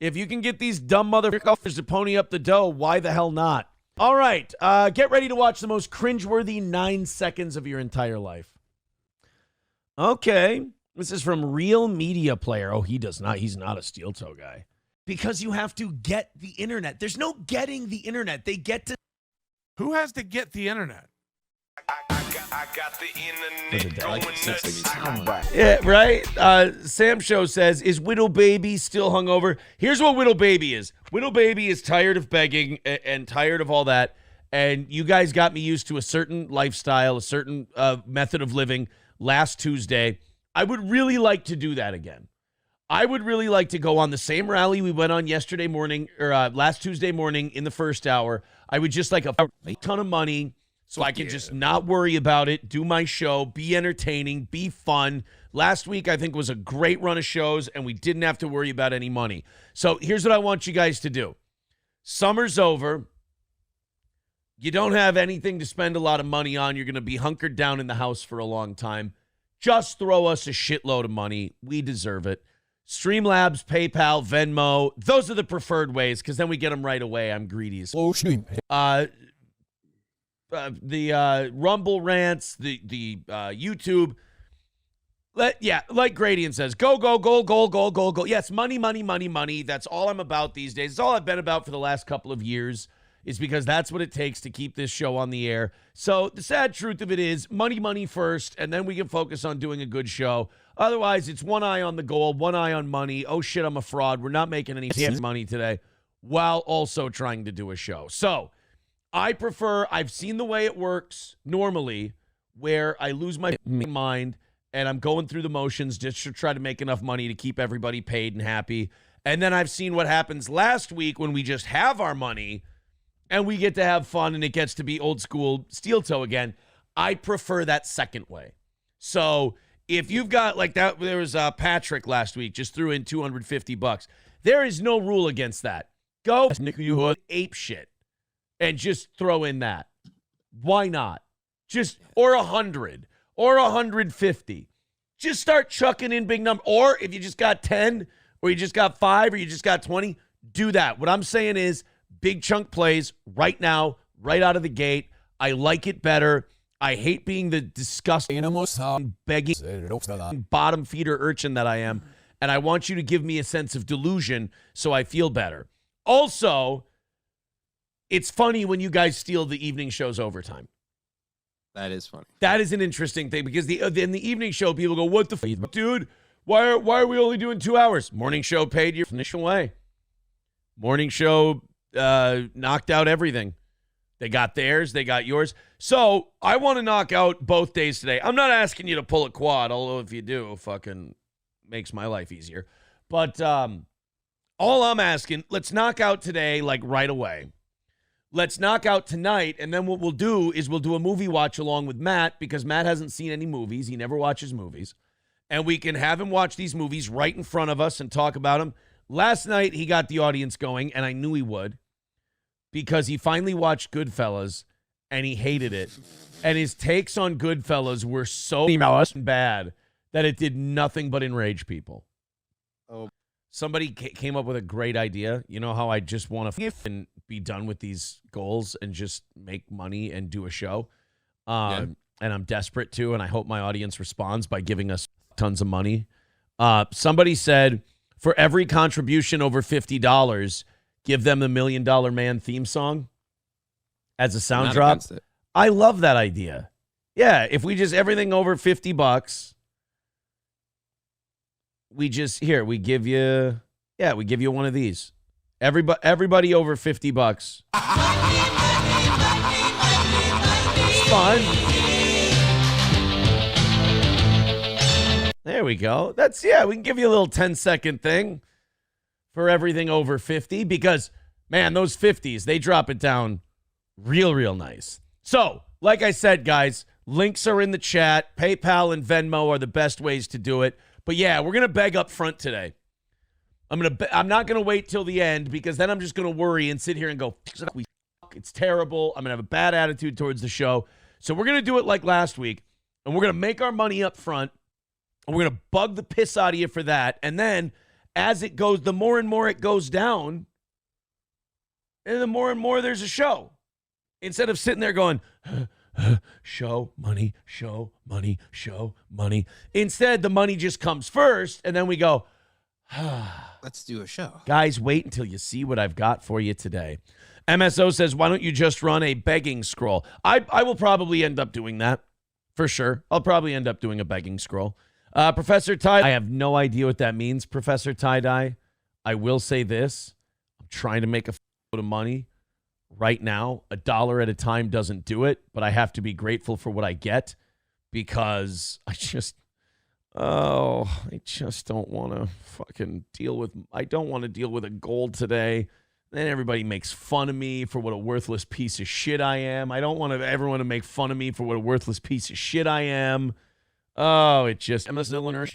If you can get these dumb motherfuckers to pony up the dough, why the hell not? All right, get ready to watch the most cringeworthy 9 seconds of your entire life. Okay, this is from Real Media Player. Oh, he's not a steel toe guy. Because you have to get the internet. There's no getting the internet. They get to... Who has to get the internet? I got the internet going nuts. Yeah, right? Sam Show says, is Widow Baby still hungover? Here's what Widow Baby is. Widow Baby is tired of begging and tired of all that. And you guys got me used to a certain lifestyle, a certain method of living last Tuesday. I would really like to do that again. I would really like to go on the same rally we went on yesterday morning or last Tuesday morning in the first hour. I would just like a ton of money so I can just not worry about it, do my show, be entertaining, be fun. Last week, I think, was a great run of shows, and we didn't have to worry about any money. So here's what I want you guys to do. Summer's over. You don't have anything to spend a lot of money on. You're going to be hunkered down in the house for a long time. Just throw us a shitload of money. We deserve it. Streamlabs, PayPal, Venmo, those are the preferred ways because then we get them right away. I'm greedy. The Rumble rants, the YouTube. Like Gradient says, go. Yes, money. That's all I'm about these days. It's all I've been about for the last couple of years is because that's what it takes to keep this show on the air. So the sad truth of it is money first, and then we can focus on doing a good show. Otherwise, it's one eye on the goal, one eye on money. Oh, shit, I'm a fraud. We're not making any money today while also trying to do a show. So I've seen the way it works normally where I lose my mind and I'm going through the motions just to try to make enough money to keep everybody paid and happy. And then I've seen what happens last week when we just have our money and we get to have fun and it gets to be old school steel toe again. I prefer that second way. So if you've got like that, there was Patrick last week just threw in $250. There is no rule against that. Go ape shit and just throw in that. Why not? Or 100 or 150. Just start chucking in big numbers. Or if you just got 10 or you just got 5 or you just got 20, do that. What I'm saying is big chunk plays right now, right out of the gate. I like it better. I hate being the disgusting, begging, bottom feeder urchin that I am, and I want you to give me a sense of delusion so I feel better. Also, it's funny when you guys steal the evening show's overtime. That is funny. That is an interesting thing because in the evening show, people go, what the fuck, dude? Why are we only doing 2 hours? Morning show paid your initial way. Morning show knocked out everything. They got theirs. They got yours. So I want to knock out both days today. I'm not asking you to pull a quad, although if you do, fucking makes my life easier. But all I'm asking, let's knock out today, like right away. Let's knock out tonight, and then what we'll do is we'll do a movie watch along with Matt because Matt hasn't seen any movies. He never watches movies. And we can have him watch these movies right in front of us and talk about them. Last night, he got the audience going, and I knew he would. Because he finally watched Goodfellas, and he hated it. And his takes on Goodfellas were so bad that it did nothing but enrage people. Oh. Somebody came up with a great idea. You know how I just want to be done with these goals and just make money and do a show? And I'm desperate to, and I hope my audience responds by giving us tons of money. Somebody said, for every contribution over $50, give them the $1 Million Man theme song as a sound drop. I love that idea. Yeah, if we just everything over $50, we give you one of these. Everybody over $50. It's fun. There we go. We can give you a little 10-second thing for everything over 50 because, man, those 50s, they drop it down real nice. So, like I said, guys, links are in the chat. PayPal and Venmo are the best ways to do it. But, yeah, we're going to beg up front today. I'm not going to wait till the end because then I'm just going to worry and sit here and go, it's terrible. I'm going to have a bad attitude towards the show. So we're going to do it like last week, and we're going to make our money up front, and we're going to bug the piss out of you for that. And then as it goes, the more and more it goes down, and the more there's a show. Instead of sitting there going, show, money, show, money, show, money. Instead, the money just comes first, and then we go, Let's do a show. guys, wait until you see what I've got for you today. MSO says, why don't you just run a begging scroll? I will probably end up doing that, for sure. I'll probably end up doing a begging scroll. Professor Tie, I have no idea what that means, Professor Tie-Dye. I will say this. I'm trying to make a load of money right now. $1 at a time doesn't do it, but I have to be grateful for what I get because I just don't want to fucking I don't want to deal with a goal today. Then everybody makes fun of me for what a worthless piece of shit I am. I don't want everyone to make fun of me for what a worthless piece of shit I am. Oh, it just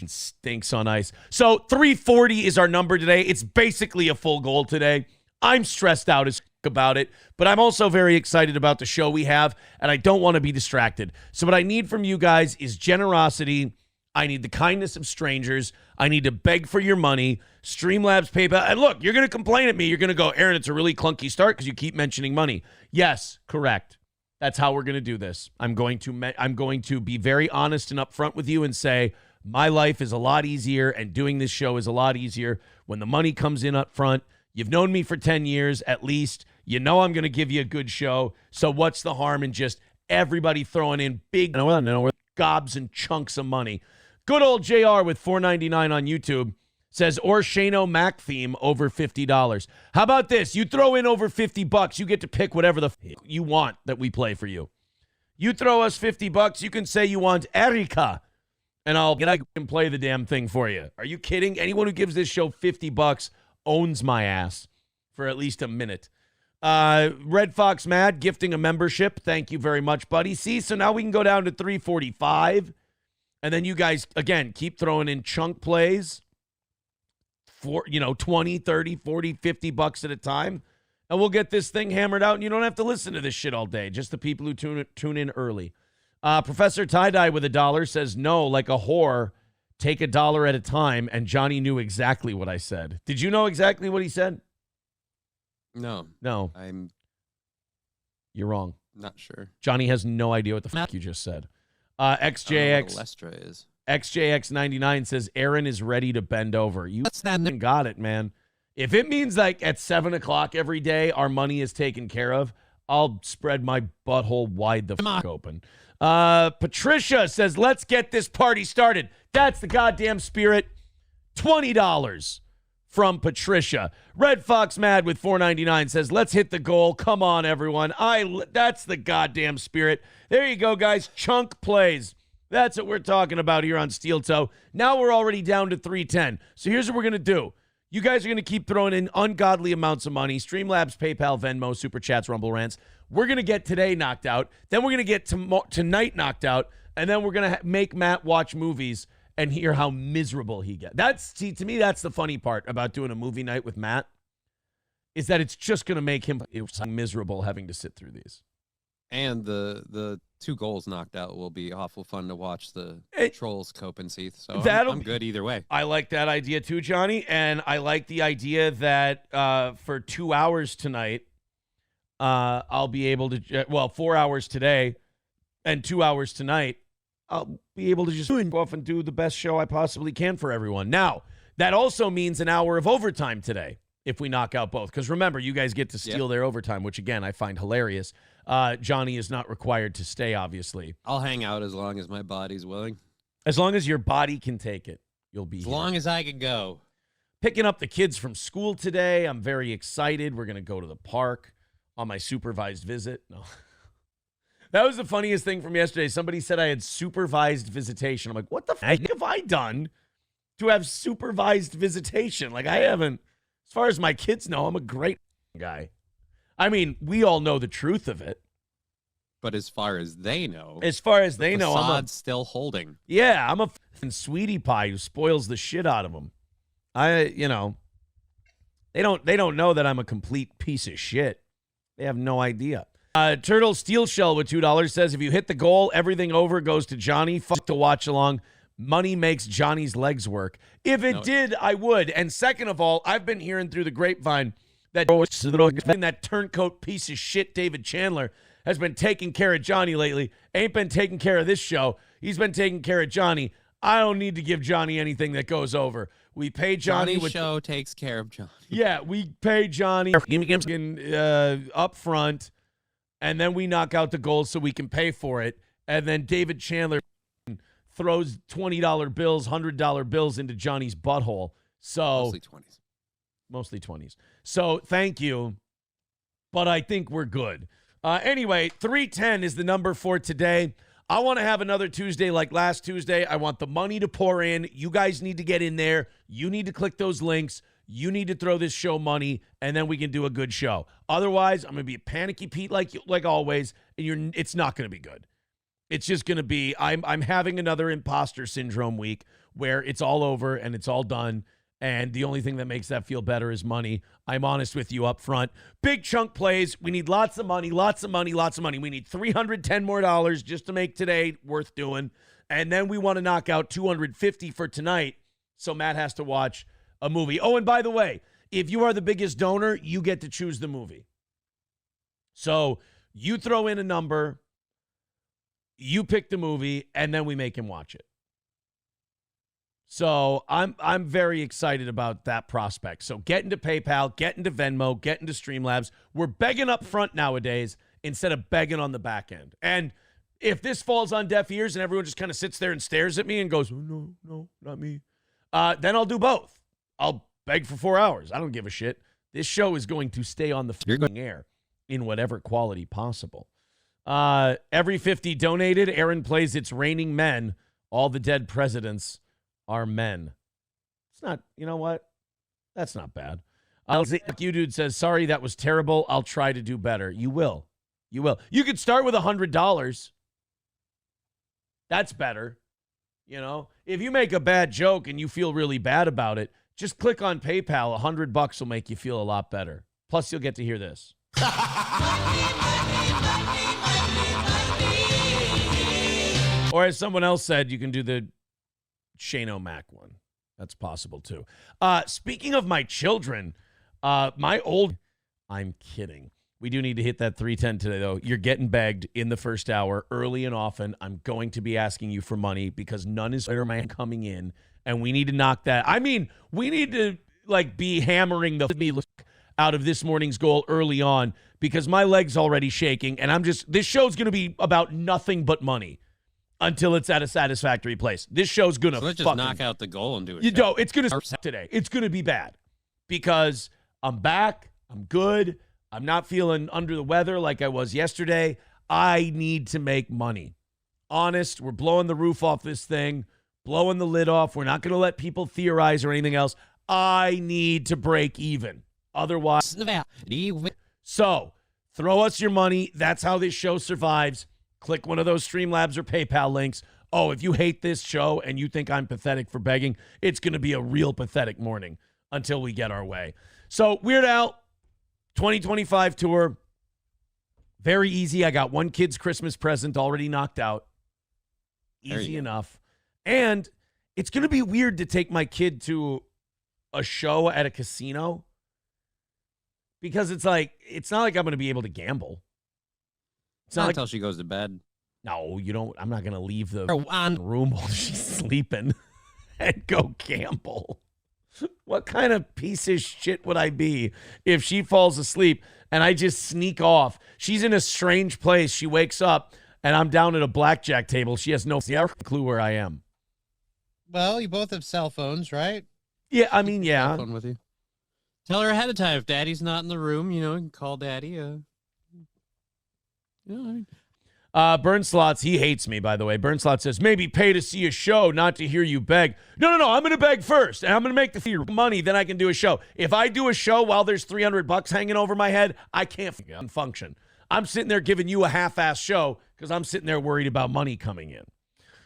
stinks on ice. So 340 is our number today. It's basically a full goal today. I'm stressed out as about it, but I'm also very excited about the show we have, and I don't want to be distracted. So what I need from you guys is generosity. I need the kindness of strangers. I need to beg for your money. Streamlabs, PayPal. And look, you're going to complain at me. You're going to go, Aaron, it's a really clunky start because you keep mentioning money. Yes, correct. That's how we're going to do this. I'm going to be very honest and upfront with you and say my life is a lot easier and doing this show is a lot easier when the money comes in up front. You've known me for 10 years at least. You know I'm going to give you a good show. So what's the harm in just everybody throwing in big gobs and chunks of money? Good old JR with $4.99 on YouTube says, or Shano Mac theme over $50. How about this? You throw in over $50, you get to pick whatever the you want that we play for you. You throw us $50, you can say you want Erica, and I can play the damn thing for you. Are you kidding? Anyone who gives this show $50 owns my ass for at least a minute. Red Fox Mad gifting a membership. Thank you very much, buddy. See, so now we can go down to 345. And then you guys, again, keep throwing in chunk plays for, 20, 30, 40, $50 at a time. And we'll get this thing hammered out. And you don't have to listen to this shit all day. Just the people who tune in early. Professor Tie-Dye with $1 says, no, like a whore, take $1 at a time. And Johnny knew exactly what I said. Did you know exactly what he said? No. You're wrong. Not sure. Johnny has no idea what the fuck you just said. XJX99 says Aaron is ready to bend over. You got it, man. If it means like at 7 o'clock every day our money is taken care of, I'll spread my butthole wide the fuck open. Patricia says, let's get this party started. That's the goddamn spirit. $20 from Patricia. Red Fox Mad with $4.99 says, let's hit the goal. Come on, everyone. That's the goddamn spirit. There you go, guys. Chunk plays. That's what we're talking about here on Steel Toe. Now we're already down to 310. So here's what we're going to do. You guys are going to keep throwing in ungodly amounts of money. Streamlabs, PayPal, Venmo, Super Chats, Rumble Rants. We're going to get today knocked out. Then we're going to get tonight knocked out. And then we're going to make Matt watch movies and hear how miserable he gets. To me, that's the funny part about doing a movie night with Matt, is that it's just going to make him miserable having to sit through these. And the 2 goals knocked out will be awful fun to watch the trolls cope and seethe. So I'm good either way. I like that idea too, Johnny. And I like the idea that for 2 hours tonight, I'll be able to, 4 hours today and 2 hours tonight, I'll be able to just go off and do the best show I possibly can for everyone. Now, that also means an hour of overtime today if we knock out both. Because remember, you guys get to steal their overtime, which, again, I find hilarious. Johnny is not required to stay, obviously. I'll hang out as long as my body's willing. As long as your body can take it, you'll be here. As long as I can go. Picking up the kids from school today. I'm very excited. We're going to go to the park on my supervised visit. No. That was the funniest thing from yesterday. Somebody said I had supervised visitation. I'm like, what the fuck have I done to have supervised visitation? Like, I haven't, as far as my kids know, I'm a great guy. I mean, we all know the truth of it. But as far as they know, I'm still holding. Yeah, I'm a fucking sweetie pie who spoils the shit out of them. They don't know that I'm a complete piece of shit. They have no idea. Turtle Steel Shell with $2 says, if you hit the goal, everything over goes to Johnny. Fuck the watch along. money makes Johnny's legs work. If it did, I would. And second of all, I've been hearing through the grapevine that that turncoat piece of shit David Chandler has been taking care of Johnny lately. Ain't been taking care of this show. He's been taking care of Johnny. I don't need to give Johnny anything that goes over. We pay Johnny. Johnny's show takes care of Johnny. Yeah, we pay Johnny up front, and then we knock out the goals so we can pay for it. And then David Chandler throws $20 bills, $100 bills into Johnny's butthole. So mostly 20s. So thank you, but I think we're good. Anyway, 310 is the number for today. I want to have another Tuesday like last Tuesday. I want the money to pour in. You guys need to get in there. You need to click those links. You need to throw this show money, and then we can do a good show. Otherwise, I'm going to be a panicky Pete like always, and it's not going to be good. It's just going to be I'm having another imposter syndrome week where it's all over and it's all done, and the only thing that makes that feel better is money. I'm honest with you up front. Big chunk plays. We need lots of money, lots of money, lots of money. We need $310 more just to make today worth doing. And then we want to knock out $250 for tonight, so Matt has to watch a movie. Oh, and by the way, if you are the biggest donor, you get to choose the movie. So you throw in a number, you pick the movie, and then we make him watch it. So I'm very excited about that prospect. So get into PayPal, get into Venmo, get into Streamlabs. We're begging up front nowadays instead of begging on the back end. And if this falls on deaf ears and everyone just kind of sits there and stares at me and goes, oh, no, not me, then I'll do both. I'll beg for 4 hours. I don't give a shit. This show is going to stay on the air in whatever quality possible. Every 50 donated, Aaron plays It's Raining Men. All the dead presidents are men. It's not, you know what? That's not bad. You dude says, sorry, that was terrible. I'll try to do better. You will. You will. You could start with $100. That's better. You know, if you make a bad joke and you feel really bad about it, just click on PayPal. $100 will make you feel a lot better. Plus, you'll get to hear this. Or as someone else said, you can do the Shane O'Mac one. That's possible too. Speaking of my children, I'm kidding. We do need to hit that 310 today, though. You're getting begged in the first hour, early and often. I'm going to be asking you for money because none is Spider-Man coming in, and we need to knock that. I mean, we need to be hammering the out of this morning's goal early on because my leg's already shaking, and this show's going to be about nothing but money. Until it's at a satisfactory place. This show's going to let's just knock out the goal and do it. It's going to today. It's going to be bad because I'm back. I'm good. I'm not feeling under the weather like I was yesterday. I need to make money. Honest, we're blowing the roof off this thing, blowing the lid off. We're not going to let people theorize or anything else. I need to break even. Otherwise, so throw us your money. That's how this show survives. Click one of those Streamlabs or PayPal links. Oh, if you hate this show and you think I'm pathetic for begging, it's going to be a real pathetic morning until we get our way. So Weird Al, 2025 tour. Very easy. I got one kid's Christmas present already knocked out. Easy enough. And it's going to be weird to take my kid to a show at a casino because it's not like I'm going to be able to gamble. It's not until she goes to bed. No, you don't. I'm not going to leave the room while she's sleeping and go gamble. What kind of piece of shit would I be if she falls asleep and I just sneak off? She's in a strange place. She wakes up and I'm down at a blackjack table. She has no clue where I am. Well, you both have cell phones, right? Yeah, I mean, yeah. Phone with you. Tell her ahead of time if Daddy's not in the room. You can call Daddy. Burn Slots, he hates me, by the way. Burn Slots says, maybe pay to see a show, not to hear you beg. No. I'm going to beg first, and I'm going to make the money, then I can do a show. If I do a show while there's $300 hanging over my head, I can't function. I'm sitting there giving you a half-ass show because I'm sitting there worried about money coming in.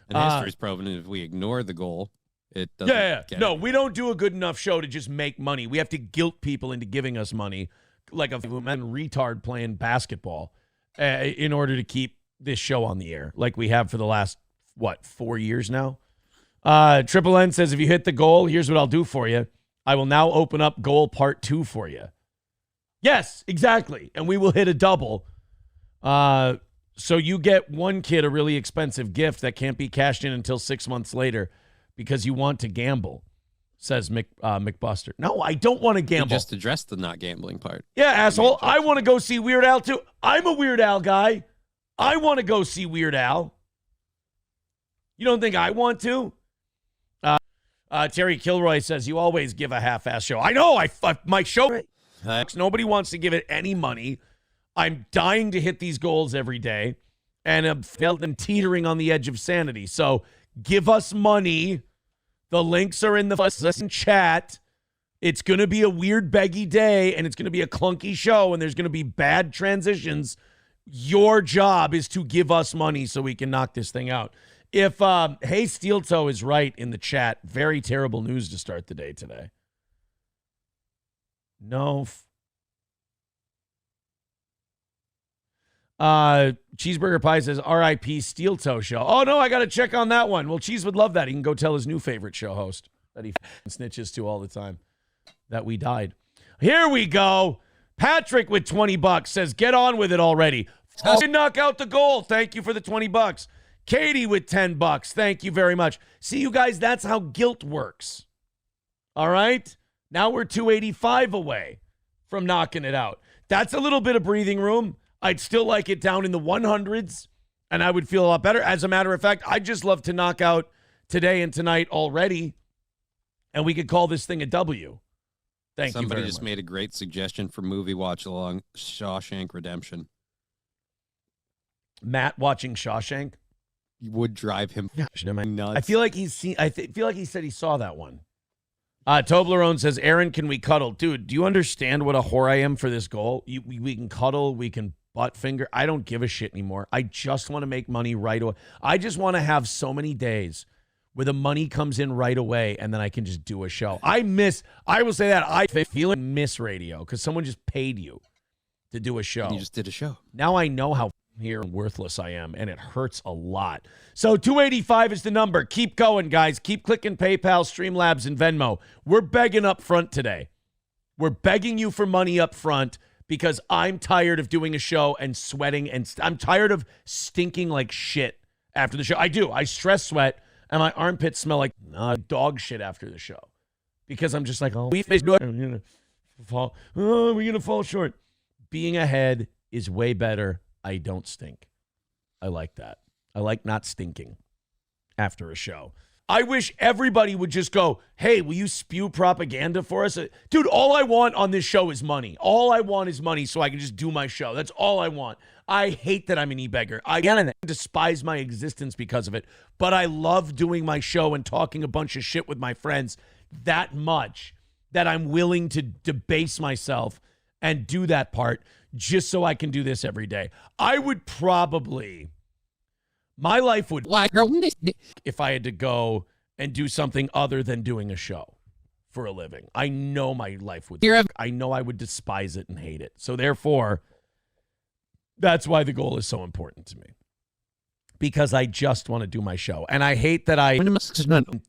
And history's proven that if we ignore the goal, it doesn't No, we don't do a good enough show to just make money. We have to guilt people into giving us money like a retard playing basketball. In order to keep this show on the air like we have for the last, 4 years now? Triple N says, if you hit the goal, here's what I'll do for you. I will now open up goal part 2 for you. Yes, exactly. And we will hit a double. So you get one kid a really expensive gift that can't be cashed in until 6 months later because you want to gamble, says McBuster. No, I don't want to gamble. You just addressed the not gambling part. Yeah, asshole. I want to go see Weird Al, too. I'm a Weird Al guy. I want to go see Weird Al. You don't think I want to? Terry Kilroy says, you always give a half-ass show. I know. My show, nobody wants to give it any money. I'm dying to hit these goals every day, and I've felt them teetering on the edge of sanity. So give us money. The links are in the chat. It's going to be a weird, beggy day, and it's going to be a clunky show, and there's going to be bad transitions. Your job is to give us money so we can knock this thing out. If Hey Steel Toe is right in the chat, very terrible news to start the day today. No. Cheeseburger Pie says, R.I.P. Steel Toe Show. Oh, no, I got to check on that one. Well, Cheese would love that. He can go tell his new favorite show host that he snitches to all the time that we died. Here we go. Patrick with $20 says, get on with it already. Knock out the goal. Thank you for the $20. Katie with $10. Thank you very much. See, you guys, that's how guilt works. All right? Now we're 285 away from knocking it out. That's a little bit of breathing room. I'd still like it down in the 100s, and I would feel a lot better. As a matter of fact, I'd just love to knock out today and tonight already, and we could call this thing a W. Thank you very much. Somebody just made a great suggestion for movie watch along Shawshank Redemption. Matt watching Shawshank would drive him nuts. I feel like he's seen. Feel like he said he saw that one. Toblerone says, Aaron, can we cuddle? Dude, do you understand what a whore I am for this goal? We can cuddle. We can butt finger. I don't give a shit anymore. I just want to make money right away. I just want to have so many days where the money comes in right away and then I can just do a show. I will say that. I feel like miss radio because someone just paid you to do a show. And you just did a show. Now I know how here worthless I am, and it hurts a lot. So 285 is the number. Keep going, guys. Keep clicking PayPal, Streamlabs, and Venmo. We're begging up front today. We're begging you for money up front because I'm tired of doing a show and sweating, and I'm tired of stinking like shit after the show. I do. I stress sweat, and my armpits smell like dog shit after the show because I'm just like, oh, we're going to fall short. Being ahead is way better. I don't stink. I like that. I like not stinking after a show. I wish everybody would just go, hey, will you spew propaganda for us? Dude, all I want on this show is money. All I want is money so I can just do my show. That's all I want. I hate that I'm an e-beggar. I despise my existence because of it, but I love doing my show and talking a bunch of shit with my friends that much that I'm willing to debase myself and do that part just so I can do this every day. I would probably, my life would, if I had to go and do something other than doing a show for a living. I know my life would, I know I would despise it and hate it. So therefore, that's why the goal is so important to me. Because I just want to do my show. And I hate that I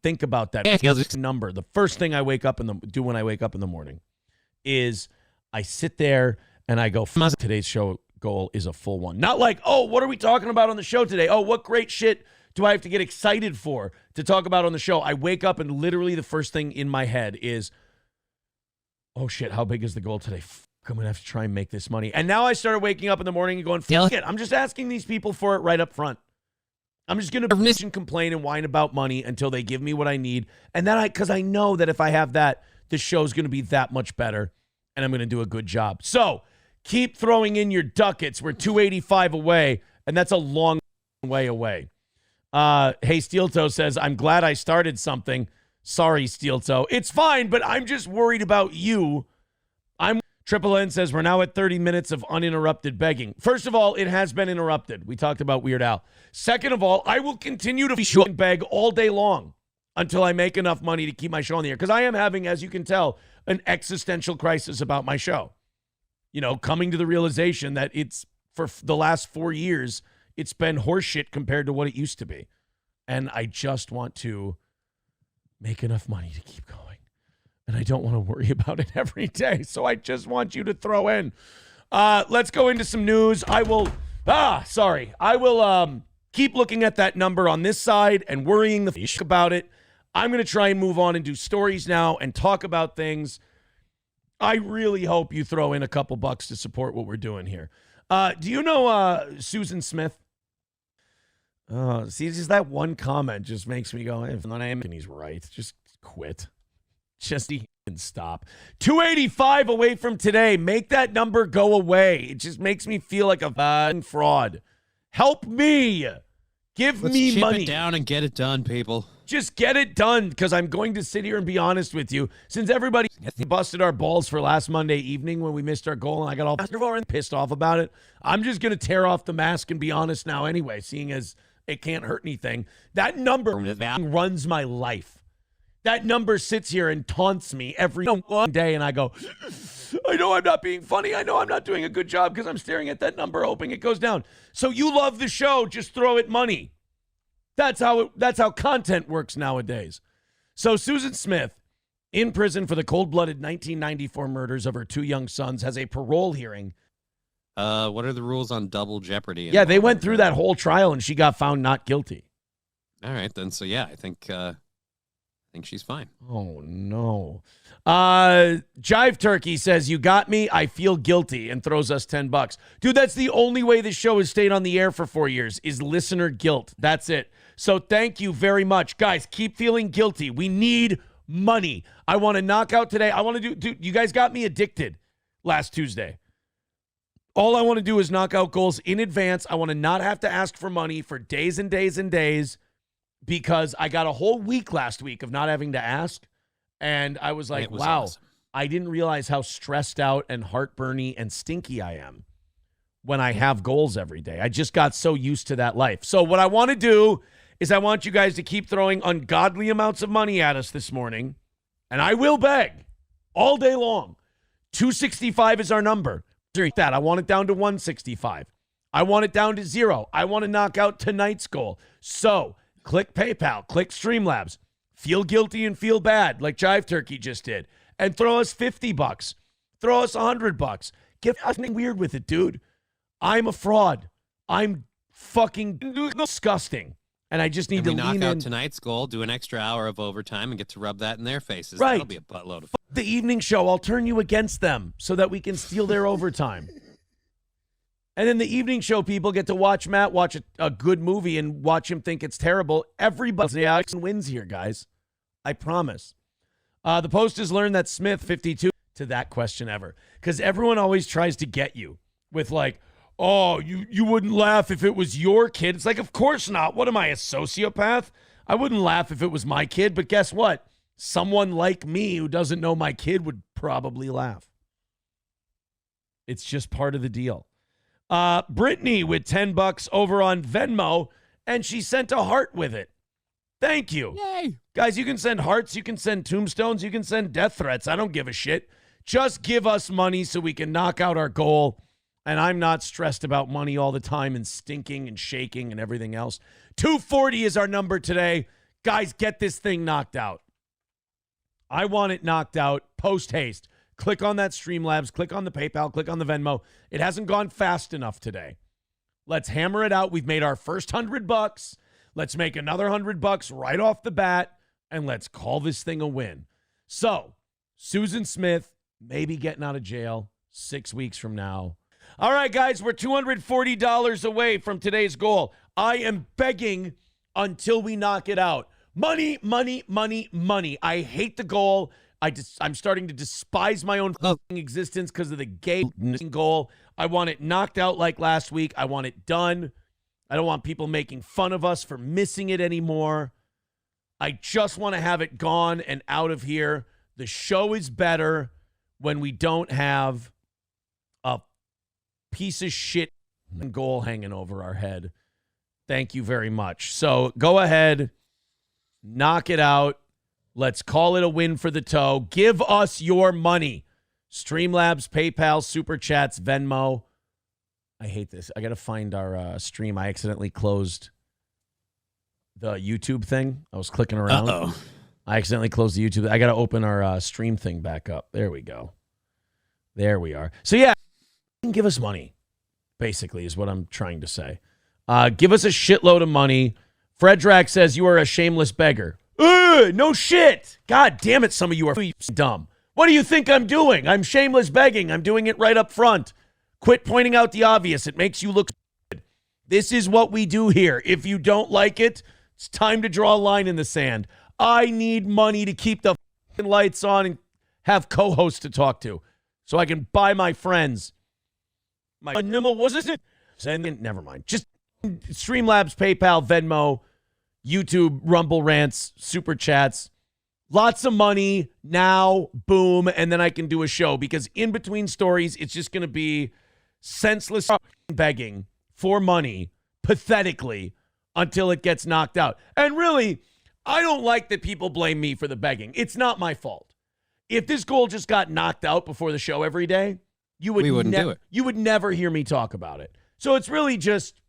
think about that number. The first thing I wake up do when I wake up in the morning is I sit there and I go, today's show goal is a full one. Not like, oh, what are we talking about on the show today? Oh, what great shit do I have to get excited for to talk about on the show? I wake up and literally the first thing in my head is, oh shit, how big is the goal today? I'm going to have to try and make this money. And now I started waking up in the morning and going, fuck it. I'm just asking these people for it right up front. I'm just going to bitch and complain and whine about money until they give me what I need. And then because I know that if I have that, the show's going to be that much better and I'm going to do a good job. So keep throwing in your ducats. We're 285 away, and that's a long way away. Hey, Steel Toe says, I'm glad I started something. Sorry, Steel Toe. It's fine, but I'm just worried about you. Triple N says, we're now at 30 minutes of uninterrupted begging. First of all, it has been interrupted. We talked about Weird Al. Second of all, I will continue to beg all day long until I make enough money to keep my show on the air. Because I am having, as you can tell, an existential crisis about my show. You know, coming to the realization that it's, for the last 4 years, it's been horseshit compared to what it used to be. And I just want to make enough money to keep going. And I don't want to worry about it every day. So I just want you to throw in. Let's go into some news. I will keep looking at that number on this side and worrying the f about it. I'm going to try and move on and do stories now and talk about things. I really hope you throw in a couple bucks to support what we're doing here. Do you know Susan Smith? See, just that one comment just makes me go, if not, and he's right. Just quit. Just stop. 285 away from today. Make that number go away. It just makes me feel like a fraud. Help me. Let's me chip money. It down and get it done, people. Just get it done, because I'm going to sit here and be honest with you. Since everybody busted our balls for last Monday evening when we missed our goal and I got all pissed off about it, I'm just going to tear off the mask and be honest now anyway, seeing as it can't hurt anything. That number runs my life. That number sits here and taunts me every day, and I go, I know I'm not being funny. I know I'm not doing a good job because I'm staring at that number hoping it goes down. So you love the show, just throw it money. That's how content works nowadays. So Susan Smith, in prison for the cold-blooded 1994 murders of her two young sons, has a parole hearing. What are the rules on double jeopardy? Yeah, they went through that whole trial, and she got found not guilty. All right, then. So, yeah, I think she's fine. Oh, no. Jive Turkey says, you got me, I feel guilty, and throws us $10. Dude, that's the only way this show has stayed on the air for 4 years, is listener guilt. That's it. So thank you very much. Guys, keep feeling guilty. We need money. I want to knock out today. I want to dude, you guys got me addicted last Tuesday. All I want to do is knock out goals in advance. I want to not have to ask for money for days and days and days, because I got a whole week last week of not having to ask. And I was like, wow, awesome. I didn't realize how stressed out and heartburny and stinky I am when I have goals every day. I just got so used to that life. So what I want to do is I want you guys to keep throwing ungodly amounts of money at us this morning. And I will beg all day long. 265 is our number. That I want it down to 165. I want it down to 0. I want to knock out tonight's goal. So click PayPal, click Streamlabs, feel guilty and feel bad like Jive Turkey just did, and throw us $50. Throw us $100. Get nothing weird with it, dude. I'm a fraud. I'm fucking disgusting. And I just need to lean in. Knock out tonight's goal, do an extra hour of overtime, and get to rub that in their faces. Right. That'll be a buttload of fun. The evening show, I'll turn you against them so that we can steal their overtime. And then the evening show people get to watch Matt watch a good movie and watch him think it's terrible. Everybody wins here, guys. I promise. The Post has learned that Smith, 52, to that question ever. Because everyone always tries to get you with like, oh, you wouldn't laugh if it was your kid. It's like, of course not. What am I, a sociopath? I wouldn't laugh if it was my kid. But guess what? Someone like me who doesn't know my kid would probably laugh. It's just part of the deal. Brittany with $10 over on Venmo, and she sent a heart with it. Thank you. Yay. Guys, you can send hearts, you can send tombstones, you can send death threats. I don't give a shit. Just give us money so we can knock out our goal. And I'm not stressed about money all the time and stinking and shaking and everything else. 240 is our number today. Guys, get this thing knocked out. I want it knocked out post haste. Click on that Streamlabs, click on the PayPal, click on the Venmo. It hasn't gone fast enough today. Let's hammer it out. We've made our first $100. Let's make another $100 right off the bat, and let's call this thing a win. So, Susan Smith maybe getting out of jail 6 weeks from now. All right, guys, we're $240 away from today's goal. I am begging until we knock it out. Money, money, money, money. I hate the goal. I'm starting to despise my own existence because of the gay goal. I want it knocked out like last week. I want it done. I don't want people making fun of us for missing it anymore. I just want to have it gone and out of here. The show is better when we don't have a piece of shit goal hanging over our head. Thank you very much. So go ahead, knock it out. Let's call it a win for the toe. Give us your money. Streamlabs, PayPal, Super Chats, Venmo. I hate this. I got to find our stream. I accidentally closed the YouTube thing. I was clicking around. Uh-oh. I accidentally closed the YouTube. I got to open our stream thing back up. There we go. There we are. So, yeah, give us money, basically, is what I'm trying to say. Give us a shitload of money. Fredrak says you are a shameless beggar. No shit. God damn it, some of you are dumb. What do you think I'm doing? I'm shameless begging. I'm doing it right up front. Quit pointing out the obvious. It makes you look stupid. This is what we do here. If you don't like it, it's time to draw a line in the sand. I need money to keep the lights on and have co-hosts to talk to so I can buy my friends. Never mind. Just Streamlabs, PayPal, Venmo, YouTube, Rumble Rants, Super Chats. Lots of money now, boom, and then I can do a show because in between stories, it's just going to be senseless begging for money, pathetically, until it gets knocked out. And really, I don't like that people blame me for the begging. It's not my fault. If this goal just got knocked out before the show every day, we wouldn't do it. You would never hear me talk about it. So it's really just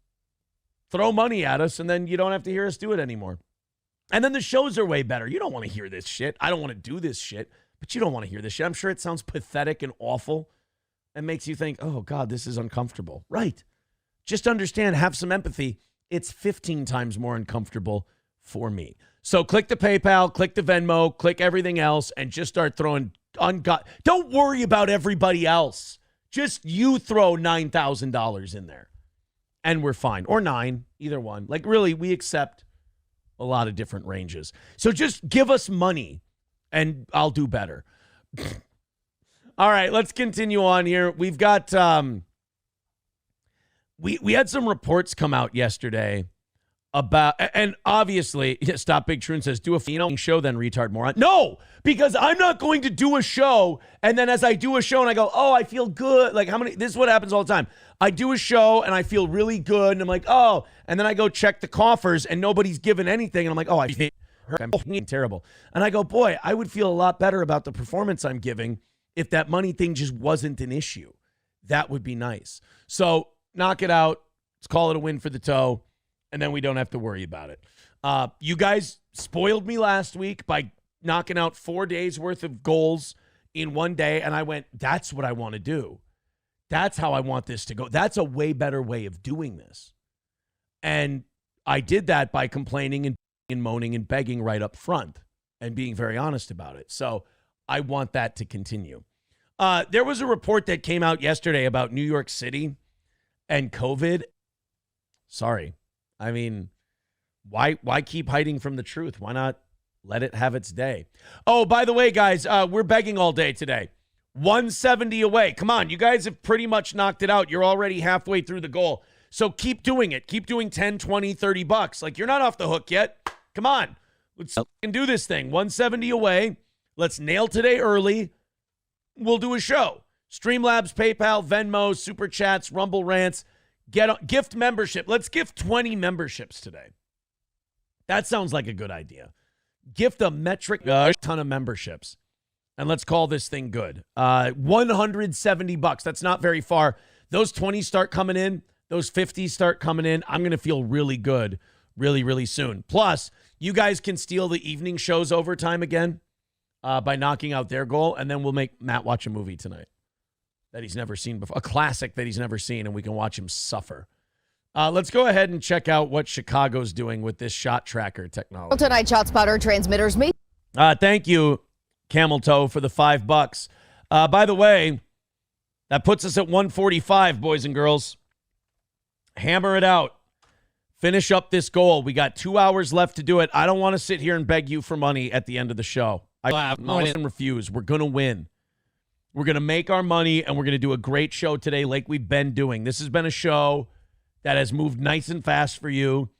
throw money at us, and then you don't have to hear us do it anymore. And then the shows are way better. You don't want to hear this shit. I don't want to do this shit, but you don't want to hear this shit. I'm sure it sounds pathetic and awful and makes you think, oh, God, this is uncomfortable. Right. Just understand, have some empathy. It's 15 times more uncomfortable for me. So click the PayPal, click the Venmo, click everything else, and just start throwing Don't worry about everybody else. Just you throw $9,000 in there, and we're fine. Or 9, either one. Like, really, we accept a lot of different ranges. So just give us money, and I'll do better. All right, let's continue on here. We've got we had some reports come out yesterday about, and obviously, Stop Big Troon says, do a show then, retard moron. No, because I'm not going to do a show, and then as I do a show and I go, oh, I feel good. Like, this is what happens all the time. I do a show and I feel really good, and I'm like, oh, and then I go check the coffers and nobody's given anything, and I'm like, oh, I'm terrible. And I go, boy, I would feel a lot better about the performance I'm giving if that money thing just wasn't an issue. That would be nice. So knock it out. Let's call it a win for the toe, and then we don't have to worry about it. You guys spoiled me last week by knocking out 4 days worth of goals in one day, and I went, that's what I want to do. That's how I want this to go. That's a way better way of doing this. And I did that by complaining and moaning and begging right up front and being very honest about it. So I want that to continue. There was a report that came out yesterday about New York City and COVID. Sorry. I mean, why keep hiding from the truth? Why not let it have its day? Oh, by the way, guys, we're begging all day today. 170 away. Come on, you guys have pretty much knocked it out. You're already halfway through the goal. So keep doing it. Keep doing 10, 20, 30 bucks. Like, you're not off the hook yet. Come on. Let's do this thing. 170 away. Let's nail today early. We'll do a show. Streamlabs, PayPal, Venmo, Super Chats, Rumble Rants. Gift membership. Let's gift 20 memberships today. That sounds like a good idea. Gift a metric ton of memberships. And let's call this thing good. 170 bucks. That's not very far. Those 20s start coming in. Those 50s start coming in. I'm going to feel really good really, really soon. Plus, you guys can steal the evening shows overtime again by knocking out their goal. And then we'll make Matt watch a movie tonight that he's never seen before. A classic that he's never seen, and we can watch him suffer. Let's go ahead and check out what Chicago's doing with this shot tracker technology. Tonight, ShotSpotter transmitters me. Thank you, Camel Toe, for the $5. By the way, that puts us at 145, boys and girls. Hammer it out. Finish up this goal. We got 2 hours left to do it. I don't want to sit here and beg you for money at the end of the show. I refuse. We're going to win. We're going to make our money, and we're going to do a great show today like we've been doing. This has been a show that has moved nice and fast for you.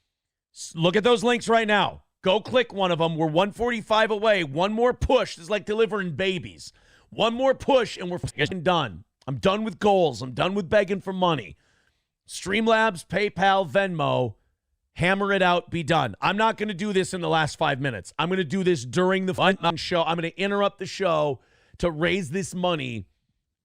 Look at those links right now. Go click one of them. We're 145 away. One more push. This is like delivering babies. One more push, and we're done. I'm done with goals. I'm done with begging for money. Streamlabs, PayPal, Venmo. Hammer it out. Be done. I'm not going to do this in the last 5 minutes. I'm going to do this during the show. I'm going to interrupt the show to raise this money,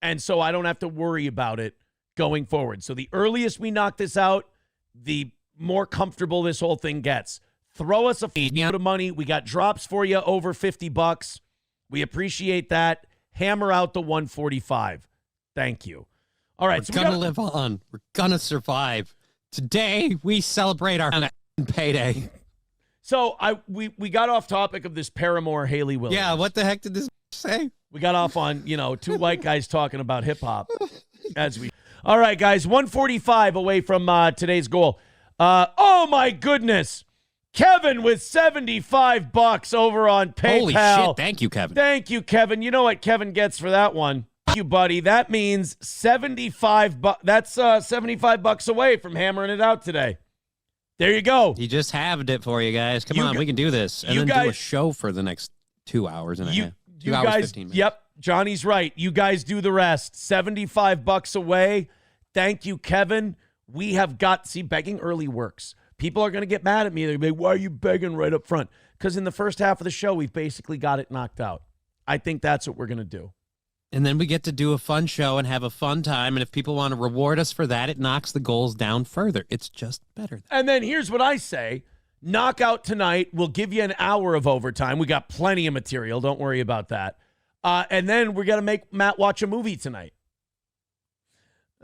and so I don't have to worry about it going forward. So the earliest we knock this out, the more comfortable this whole thing gets. Throw us a bit of money. We got drops for you over $50. We appreciate that. Hammer out the 145. Thank you. All right. We're gonna live on. We're gonna survive. Today we celebrate our payday. So we got off topic of this Paramore Haley Williams. Yeah, what the heck did this say? We got off on, two white guys talking about hip hop. All right, guys, 145 away from today's goal. Oh my goodness. Kevin with $75 over on PayPal. Holy shit, thank you, Kevin. Thank you, Kevin. You know what Kevin gets for that one. Thank you, buddy. That means $75. That's $75 away from hammering it out today. There you go. He just halved it for you guys. Come on, we can do this. And then do a show for the next 2 hours and a half. 2 hours, 15 minutes. Yep, Johnny's right. You guys do the rest. $75 away. Thank you, Kevin. We have got, begging early works. People are going to get mad at me. They're going to be like, why are you begging right up front? Because in the first half of the show, we've basically got it knocked out. I think that's what we're going to do. And then we get to do a fun show and have a fun time. And if people want to reward us for that, it knocks the goals down further. It's just better. And then here's what I say. Knockout tonight. We'll give you an hour of overtime. We got plenty of material. Don't worry about that. And then we're going to make Matt watch a movie tonight.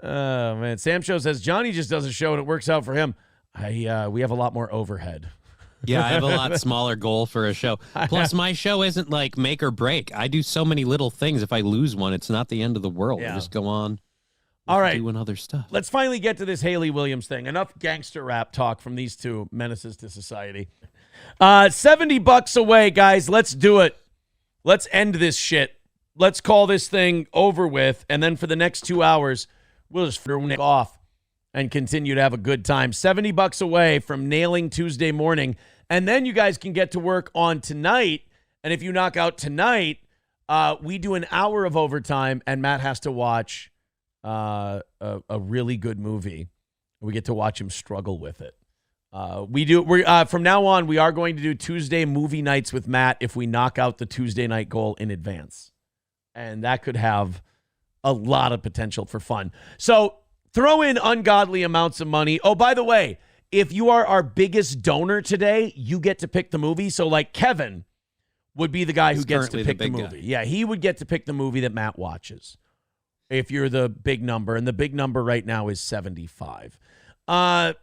Oh, man. Sam Show says, Johnny just does a show and it works out for him. We have a lot more overhead. Yeah, I have a lot smaller goal for a show. Plus, my show isn't like make or break. I do so many little things. If I lose one, it's not the end of the world. Yeah. I just go on. All right. Doing other stuff. Let's finally get to this Haley Williams thing. Enough gangster rap talk from these two menaces to society. $70 away, guys. Let's do it. Let's end this shit. Let's call this thing over with. And then for the next 2 hours, we'll just throw it off and continue to have a good time. $70 away from nailing Tuesday morning. And then you guys can get to work on tonight. And if you knock out tonight, we do an hour of overtime and Matt has to watch a really good movie. We get to watch him struggle with it. From now on, we are going to do Tuesday movie nights with Matt if we knock out the Tuesday night goal in advance. And that could have a lot of potential for fun. So throw in ungodly amounts of money. Oh, by the way, if you are our biggest donor today, you get to pick the movie. So like Kevin would be the guy who gets to pick the movie. Guy. Yeah, he would get to pick the movie that Matt watches if you're the big number. And the big number right now is 75.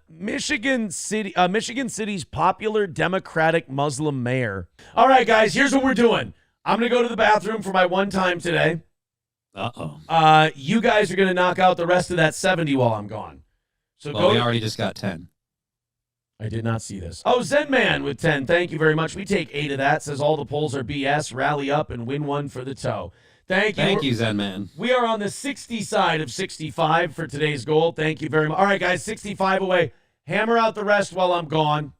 Michigan City's popular Democratic Muslim mayor. All right, guys, here's what we're doing. I'm going to go to the bathroom for my one time today. Uh-oh. You guys are going to knock out the rest of that 70 while I'm gone. So we already just got 10. I did not see this. Oh, Zen Man with 10. Thank you very much. We take 8 of that. Says all the polls are BS. Rally up and win one for the toe. Thank you. Thank you, Zen Man. We are on the 60 side of 65 for today's goal. Thank you very much. All right, guys, 65 away. Hammer out the rest while I'm gone.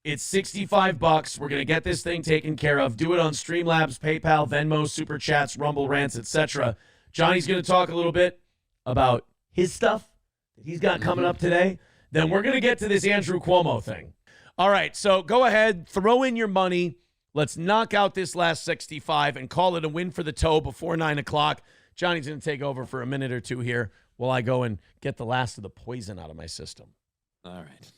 It's $65. We're going to get this thing taken care of. Do it on Streamlabs, PayPal, Venmo, Super Chats, Rumble Rants, etc. Johnny's going to talk a little bit about his stuff that he's got coming up today. Then we're going to get to this Andrew Cuomo thing. All right, so go ahead, throw in your money. Let's knock out this last 65 and call it a win for the toe before 9 o'clock. Johnny's going to take over for a minute or two here while I go and get the last of the poison out of my system. All right.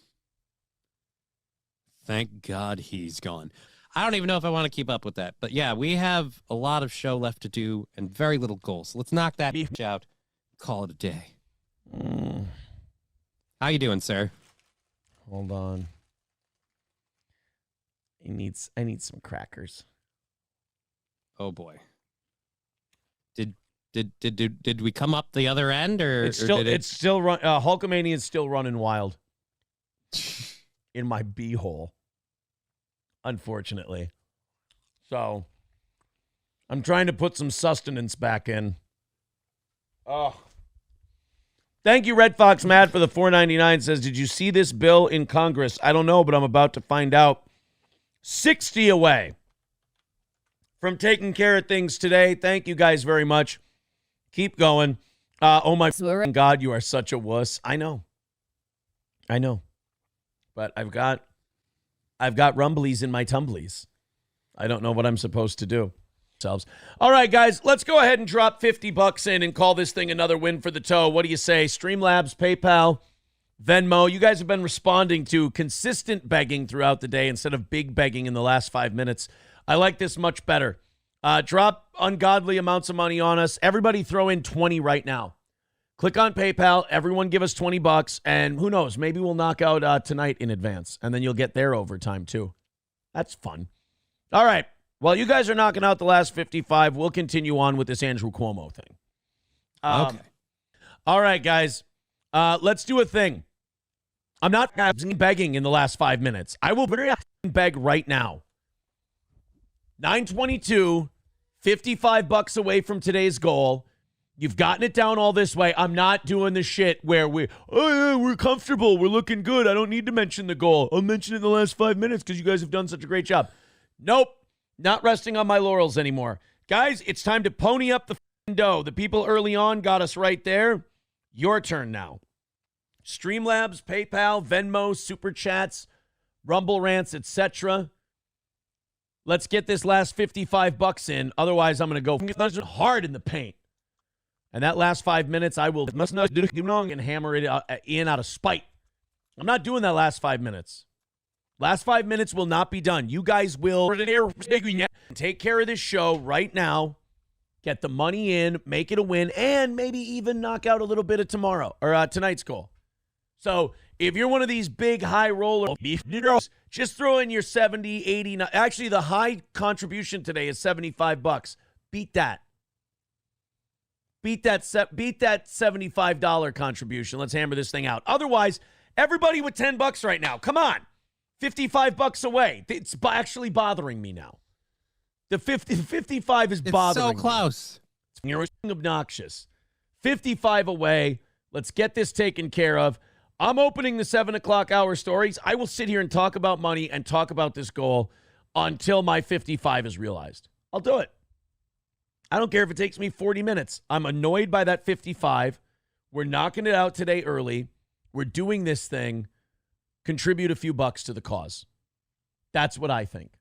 Thank God he's gone. I don't even know if I want to keep up with that. But, yeah, we have a lot of show left to do and very little goals. So let's knock that out. Call it a day. How you doing, sir? Hold on. I need some crackers. Oh boy. Did we come up the other end or it's still run Hulkamania is still running wild in my beehole. Unfortunately. So I'm trying to put some sustenance back in. Oh. Thank you, Red Fox Matt, for the $4.99. Says, did you see this bill in Congress? I don't know, but I'm about to find out. 60 away from taking care of things today. Thank you guys very much. Keep going. Oh, my God, you are such a wuss. I know. But I've got rumblies in my tumblies. I don't know what I'm supposed to do. All right, guys, let's go ahead and drop $50 in and call this thing another win for the toe. What do you say? Streamlabs, PayPal, Venmo. You guys have been responding to consistent begging throughout the day instead of big begging in the last 5 minutes. I like this much better. Drop ungodly amounts of money on us. Everybody throw in 20 right now. Click on PayPal. Everyone give us $20, and who knows? Maybe we'll knock out tonight in advance, and then you'll get their overtime too. That's fun. All right. While you guys are knocking out the last 55, we'll continue on with this Andrew Cuomo thing. Okay. All right, guys. Let's do a thing. I'm not begging in the last 5 minutes. I will beg right now. 9:22, $55 away from today's goal. You've gotten it down all this way. I'm not doing the shit where we're comfortable. We're looking good. I don't need to mention the goal. I'll mention it in the last 5 minutes because you guys have done such a great job. Nope. Not resting on my laurels anymore. Guys, it's time to pony up the dough. The people early on got us right there. Your turn now. Streamlabs, PayPal, Venmo, Super Chats, Rumble Rants, etc. Let's get this last $55 in. Otherwise, I'm going to go hard in the paint. And that last 5 minutes, I will and hammer it in out of spite. I'm not doing that last 5 minutes. Last 5 minutes will not be done. You guys will take care of this show right now. Get the money in, make it a win, and maybe even knock out a little bit of tomorrow or tonight's goal. So if you're one of these big high roller, just throw in your 70, 80. Actually, the high contribution today is $75. Beat that. Beat that $75 contribution. Let's hammer this thing out. Otherwise, everybody with $10 right now. Come on. $55 away. It's actually bothering me now. The 55 is bothering me. It's so close. You're obnoxious. 55 away. Let's get this taken care of. I'm opening the 7 o'clock hour stories. I will sit here and talk about money and talk about this goal until my 55 is realized. I'll do it. I don't care if it takes me 40 minutes. I'm annoyed by that 55. We're knocking it out today early. We're doing this thing. Contribute a few bucks to the cause. That's what I think.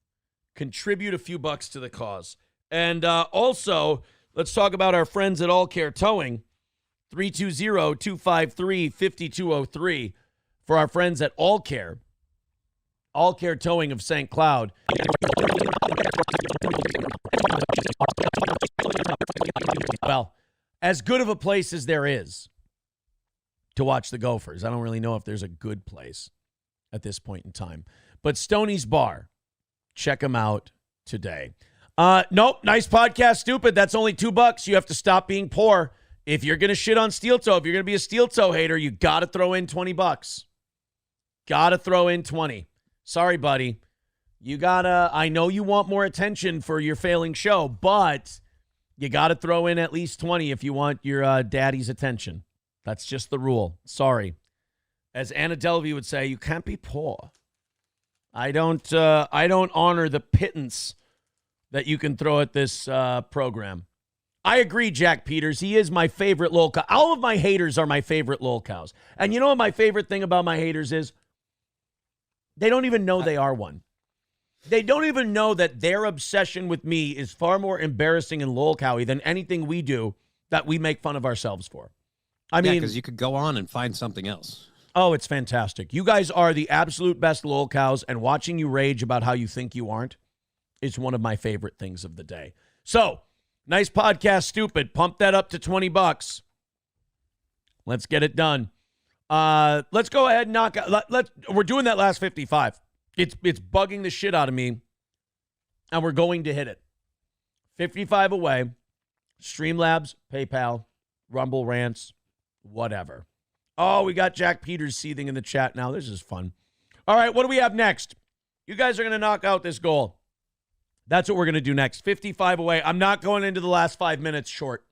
Contribute a few bucks to the cause. And also, let's talk about our friends at All Care Towing. 320-253-5203 for our friends at All Care. All Care Towing of St. Cloud. Well, as good of a place as there is to watch the Gophers. I don't really know if there's a good place at this point in time. But Stoney's Bar, check them out today. Nope, nice podcast, stupid. That's only $2. You have to stop being poor. If you're going to shit on steel toe, if you're going to be a steel toe hater, you got to throw in $20. Got to throw in 20. Sorry, buddy. You got to, I know you want more attention for your failing show, but you got to throw in at least 20 if you want your daddy's attention. That's just the rule. Sorry. As Anna Delvey would say, you can't be poor. I don't honor the pittance that you can throw at this program. I agree, Jack Peters. He is my favorite lol cow. All of my haters are my favorite lol cows. And you know what my favorite thing about my haters is? They don't even know they are one. They don't even know that their obsession with me is far more embarrassing and lol cowy than anything we do that we make fun of ourselves for. I mean, because you could go on and find something else. Oh, it's fantastic. You guys are the absolute best lol cows, and watching you rage about how you think you aren't is one of my favorite things of the day. So, nice podcast, stupid. Pump that up to $20. Let's get it done. Let's go ahead and knock out. We're doing that last 55. It's bugging the shit out of me, and we're going to hit it. 55 away. Streamlabs, PayPal, Rumble Rants, whatever. Oh, we got Jack Peters seething in the chat now. This is fun. All right, what do we have next? You guys are going to knock out this goal. That's what we're going to do next. 55 away. I'm not going into the last 5 minutes short.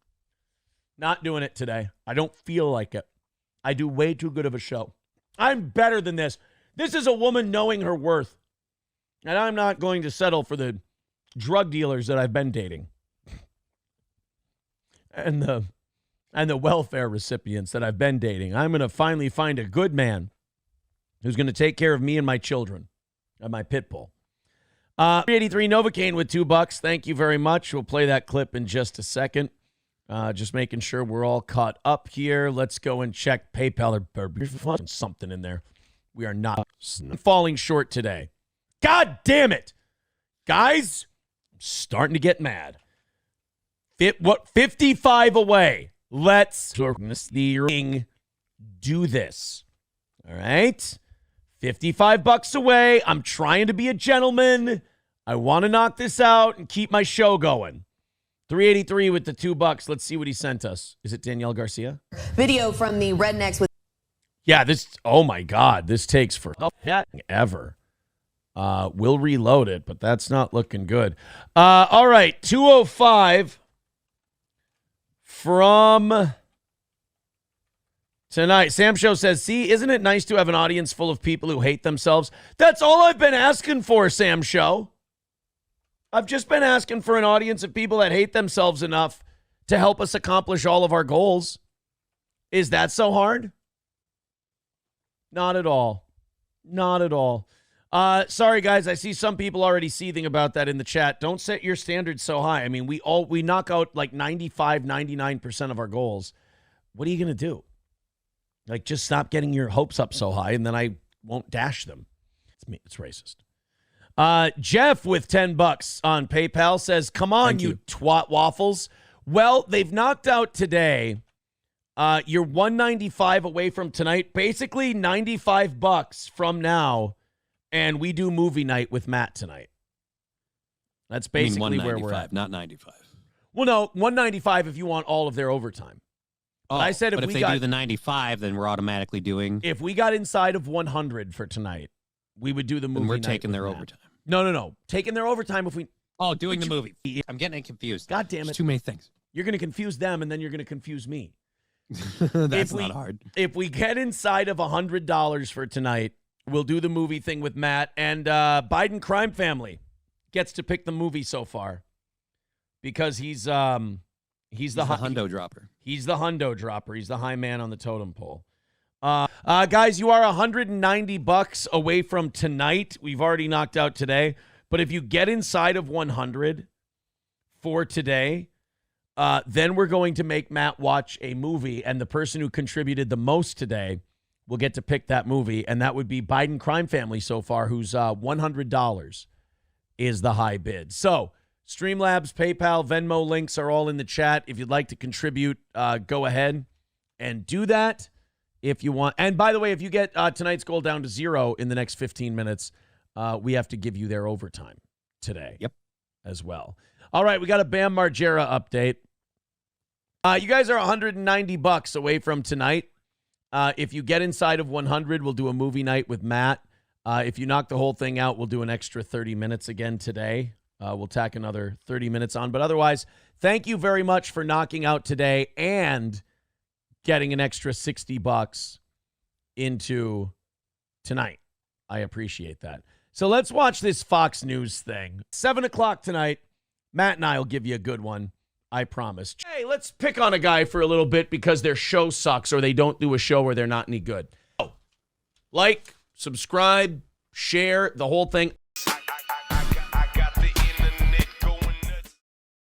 Not doing it today. I don't feel like it. I do way too good of a show. I'm better than this. This is a woman knowing her worth. And I'm not going to settle for the drug dealers that I've been dating. And the welfare recipients that I've been dating. I'm going to finally find a good man who's going to take care of me and my children and my pit bull. 383 Novocaine with $2. Thank you very much. We'll play that clip in just a second. Just making sure we're all caught up here. Let's go and check PayPal or something in there. We are not falling short today. God damn it. Guys, I'm starting to get mad. 55 away. Let's the ring do this. All right? $55 away. I'm trying to be a gentleman. I want to knock this out and keep my show going. 383 with the $2. Let's see what he sent us. Is it Danielle Garcia? Video from the rednecks with. Yeah, oh my God, this takes forever. We'll reload it, but that's not looking good. All right, 205 from tonight. Sam Show says, see, isn't it nice to have an audience full of people who hate themselves? That's all I've been asking for, Sam Show. I've just been asking for an audience of people that hate themselves enough to help us accomplish all of our goals. Is that so hard? Not at all. Not at all. Sorry, guys. I see some people already seething about that in the chat. Don't set your standards so high. I mean, we knock out like 95, 99% of our goals. What are you going to do? Like, just stop getting your hopes up so high, and then I won't dash them. It's racist. Jeff with $10 on PayPal says, come on, you twat waffles. Well, they've knocked out today. You're 195 away from tonight, basically $95 from now, and we do movie night with Matt tonight. That's basically where we're at. Not 95. Well, no, 195 if you want all of their overtime. Oh, I said if they do the 95, then we're automatically doing. If we got inside of 100 for tonight, we would do the movie night. We're taking their Matt. overtime. No. Taking their overtime if we. Oh, doing the movie. I'm getting confused. God damn it. There's too many things. You're going to confuse them, and then you're going to confuse me. That's not hard. If we get inside of $100 for tonight, we'll do the movie thing with Matt, and Biden crime family gets to pick the movie so far because he's the hundo dropper. He's the hundo dropper. He's the high man on the totem pole. Guys, you are $190 away from tonight. We've already knocked out today, but if you get inside of 100 for today, then we're going to make Matt watch a movie, and the person who contributed the most today will get to pick that movie, and that would be Biden crime family so far, who's $100 is the high bid. So Streamlabs, PayPal, Venmo links are all in the chat. If you'd like to contribute, go ahead and do that if you want. And by the way, if you get tonight's goal down to 0 in the next 15 minutes, we have to give you their overtime today. Yep. As well. All right, we got a Bam Margera update. You guys are $190 away from tonight. If you get inside of 100, we'll do a movie night with Matt. If you knock the whole thing out, we'll do an extra 30 minutes again today. We'll tack another 30 minutes on. But otherwise, thank you very much for knocking out today and getting an extra $60 into tonight. I appreciate that. So let's watch this Fox News thing. 7 o'clock tonight. Matt and I will give you a good one. I promise. Hey, let's pick on a guy for a little bit because their show sucks or they don't do a show where they're not any good. Like, subscribe, share, the whole thing.